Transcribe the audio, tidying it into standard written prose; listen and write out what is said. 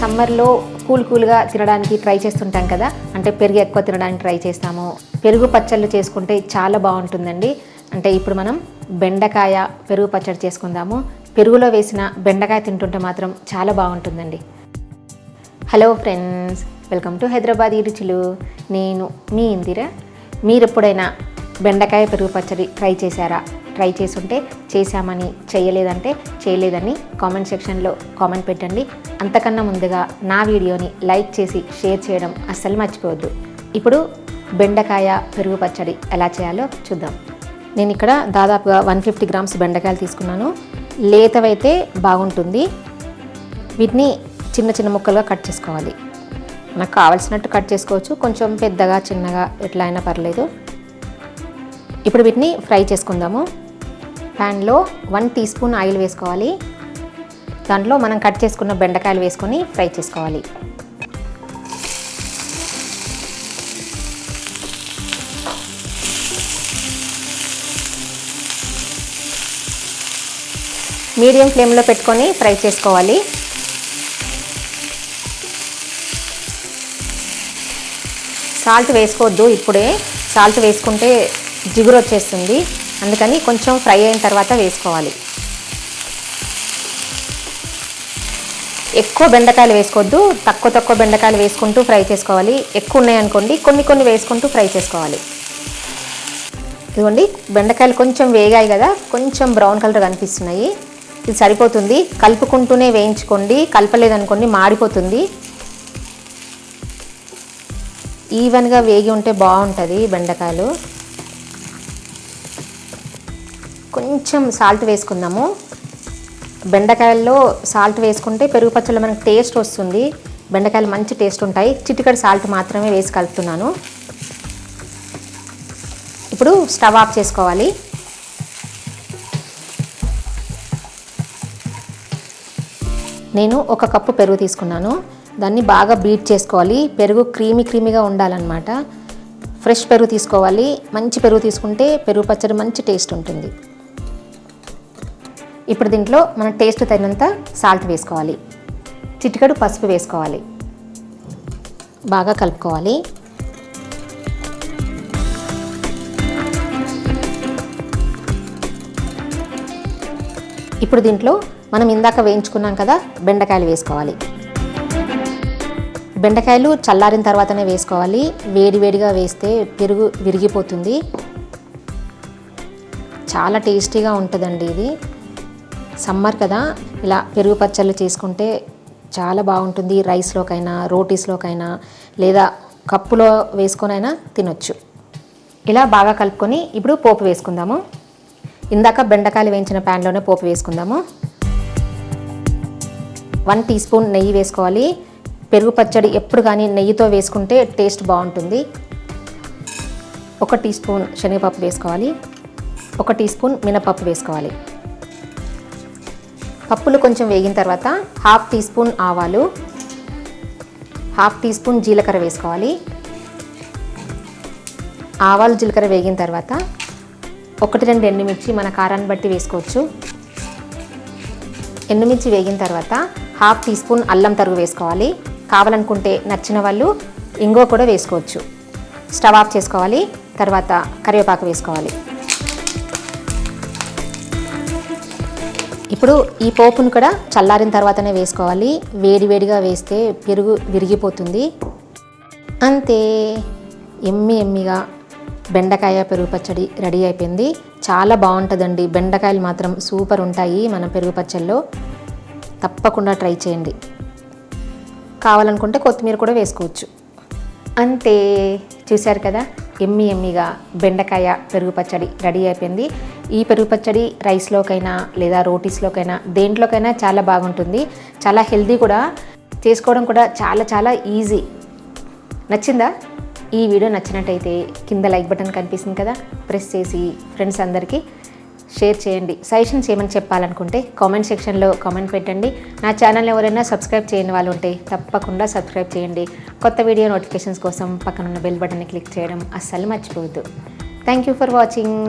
సమ్మర్లో కూల్గా తినడానికి ట్రై చేస్తుంటాం కదా, అంటే పెరుగు ఎక్కువ తినడానికి ట్రై చేస్తాము. పెరుగు పచ్చళ్ళు చేసుకుంటే చాలా బాగుంటుందండి. అంటే ఇప్పుడు మనం బెండకాయ పెరుగు పచ్చడి చేసుకుందాము. పెరుగులో వేసిన బెండకాయ తింటుంటే మాత్రం చాలా బాగుంటుందండి. Hello friends, welcome to Hyderabad రుచులు. నేను మీ ఇందిర. మీరు ఎప్పుడైనా బెండకాయ పెరుగు పచ్చడి ట్రై చేశారా? ట్రై చేసుంటే చేశామని, చేయలేదంటే చేయలేదని కామెంట్ సెక్షన్లో కామెంట్ పెట్టండి. అంతకన్నా ముందుగా నా వీడియోని లైక్ చేసి షేర్ చేయడం అస్సలు మర్చిపోవద్దు. ఇప్పుడు బెండకాయ పెరుగు పచ్చడి ఎలా చేయాలో చూద్దాం. నేను ఇక్కడ దాదాపుగా 150 గ్రామ్స్ బెండకాయలు తీసుకున్నాను. లేతవైతే బాగుంటుంది. వీటిని చిన్న చిన్న ముక్కలుగా కట్ చేసుకోవాలి. మనకు కావాల్సినట్టు కట్ చేసుకోవచ్చు, కొంచెం పెద్దగా చిన్నగా ఎట్లా అయినా పర్లేదు. ఇప్పుడు వీటిని ఫ్రై చేసుకుందాము. ప్యాన్లో 1 టీ స్పూన్ ఆయిల్ వేసుకోవాలి. దాంట్లో మనం కట్ చేసుకున్న బెండకాయలు వేసుకొని ఫ్రై చేసుకోవాలి. మీడియం ఫ్లేమ్లో పెట్టుకొని ఫ్రై చేసుకోవాలి. సాల్ట్ వేసుకోవద్దు ఇప్పుడే. సాల్ట్ వేసుకుంటే జిగురు వచ్చేస్తుంది, అందుకని కొంచెం ఫ్రై అయిన తర్వాత వేసుకోవాలి. ఎక్కువ బెండకాయలు వేసుకోవద్దు, తక్కువ బెండకాయలు వేసుకుంటూ ఫ్రై చేసుకోవాలి. ఎక్కువ ఉన్నాయనుకోండి కొన్ని వేసుకుంటూ ఫ్రై చేసుకోవాలి. ఇదిగోండి, బెండకాయలు కొంచెం వేగాయి కదా, కొంచెం బ్రౌన్ కలర్ కనిపిస్తున్నాయి. ఇది సరిపోతుంది. కలుపుకుంటూనే వేయించుకోండి, కలపలేదనుకోండి మాడిపోతుంది. ఈవెన్గా వేగి ఉంటే బాగుంటుంది బెండకాయలు. కొంచెం సాల్ట్ వేసుకుందాము. బెండకాయల్లో సాల్ట్ వేసుకుంటే పెరుగు పచ్చళ్ళు మనకు టేస్ట్ వస్తుంది. బెండకాయలు మంచి టేస్ట్ ఉంటాయి. చిటికెడు సాల్ట్ మాత్రమే వేసి కలుపుతున్నాను. ఇప్పుడు స్టవ్ ఆఫ్ చేసుకోవాలి. నేను 1 కప్పు పెరుగు తీసుకున్నాను. దాన్ని బాగా బీట్ చేసుకోవాలి. పెరుగు క్రీమీగా ఉండాలన్నమాట. ఫ్రెష్ పెరుగు తీసుకోవాలి. మంచి పెరుగు తీసుకుంటే పెరుగు పచ్చడి మంచి టేస్ట్ ఉంటుంది. ఇప్పుడు దీంట్లో మన టేస్ట్ తగినంత సాల్ట్ వేసుకోవాలి. చిటికెడు పసుపు వేసుకోవాలి. బాగా కలుపుకోవాలి. ఇప్పుడు దీంట్లో మనం ఇందాక వేయించుకున్నాం కదా, బెండకాయలు వేసుకోవాలి. బెండకాయలు చల్లారిన తర్వాతనే వేసుకోవాలి. వేడిగా వేస్తే పెరుగు విరిగిపోతుంది. చాలా టేస్టీగా ఉంటుందండి ఇది. సమ్మర్ కదా, ఇలా పెరుగు పచ్చళ్ళు చేసుకుంటే చాలా బాగుంటుంది. రైస్లోకైనా, రోటీస్లోకైనా, లేదా కప్పులో వేసుకొనైనా తినొచ్చు. ఇలా బాగా కలుపుకొని ఇప్పుడు పోపు వేసుకుందాము. ఇందాక బెండకాయలు వేయించిన ప్యాన్లోనే పోపు వేసుకుందాము. 1 టీ స్పూన్ నెయ్యి వేసుకోవాలి. పెరుగు పచ్చడి ఎప్పుడు కానీ నెయ్యితో వేసుకుంటే టేస్ట్ బాగుంటుంది. 1 టీ స్పూన్ శనగపప్పు వేసుకోవాలి. 1 టీ స్పూన్ మినపప్పు వేసుకోవాలి. పప్పులు కొంచెం వేగిన తర్వాత 1/2 టీ స్పూన్ ఆవాలు, 1/2 టీ స్పూన్ జీలకర్ర వేసుకోవాలి. ఆవాలు జీలకర్ర వేగిన తర్వాత 1-2 ఎండుమిర్చి మన కారాన్ని బట్టి వేసుకోవచ్చు. ఎండుమిర్చి వేగిన తర్వాత 1/2 టీ స్పూన్ అల్లం తరుగు వేసుకోవాలి. కావాలనుకుంటే నచ్చిన వాళ్ళు ఇంగువ కూడా వేసుకోవచ్చు. స్టవ్ ఆఫ్ చేసుకోవాలి. తర్వాత కరివేపాకు వేసుకోవాలి. ఇప్పుడు ఈ పోపును కూడా చల్లారిన తర్వాతనే వేసుకోవాలి. వేడిగా వేస్తే పెరుగు విరిగిపోతుంది. అంతే, ఎమ్మిగా బెండకాయ పెరుగు పచ్చడి రెడీ అయిపోయింది. చాలా బాగుంటుందండి. బెండకాయలు మాత్రం సూపర్ ఉంటాయి మన పెరుగు పచ్చళ్ళలో. తప్పకుండా ట్రై చేయండి. కావాలనుకుంటే కొత్తిమీర కూడా వేసుకోవచ్చు. అంతే, చూశారు కదా, ఎమ్మిగా బెండకాయ పెరుగు పచ్చడి రెడీ అయిపోయింది. ఈ పెరుగు పచ్చడి రైస్లోకైనా లేదా రోటీస్లోకైనా దేంట్లోకైనా చాలా బాగుంటుంది. చాలా హెల్దీ కూడా. చేసుకోవడం కూడా చాలా ఈజీ. నచ్చిందా? ఈ వీడియో నచ్చినట్టయితే కింద లైక్ బటన్ కనిపిస్తుంది కదా, ప్రెస్ చేసి ఫ్రెండ్స్ అందరికీ షేర్ చేయండి. సజెషన్స్ ఏమైనా చెప్పాలనుకుంటే కామెంట్ సెక్షన్లో కామెంట్ పెట్టండి. నా ఛానల్ ఎవరైనా సబ్స్క్రైబ్ చేయని వాళ్ళు ఉంటే తప్పకుండా సబ్స్క్రైబ్ చేయండి. కొత్త వీడియో నోటిఫికేషన్స్ కోసం పక్కనున్న బెల్ బటన్ని క్లిక్ చేయడం అస్సలు మర్చిపోవద్దు. Thank you for watching.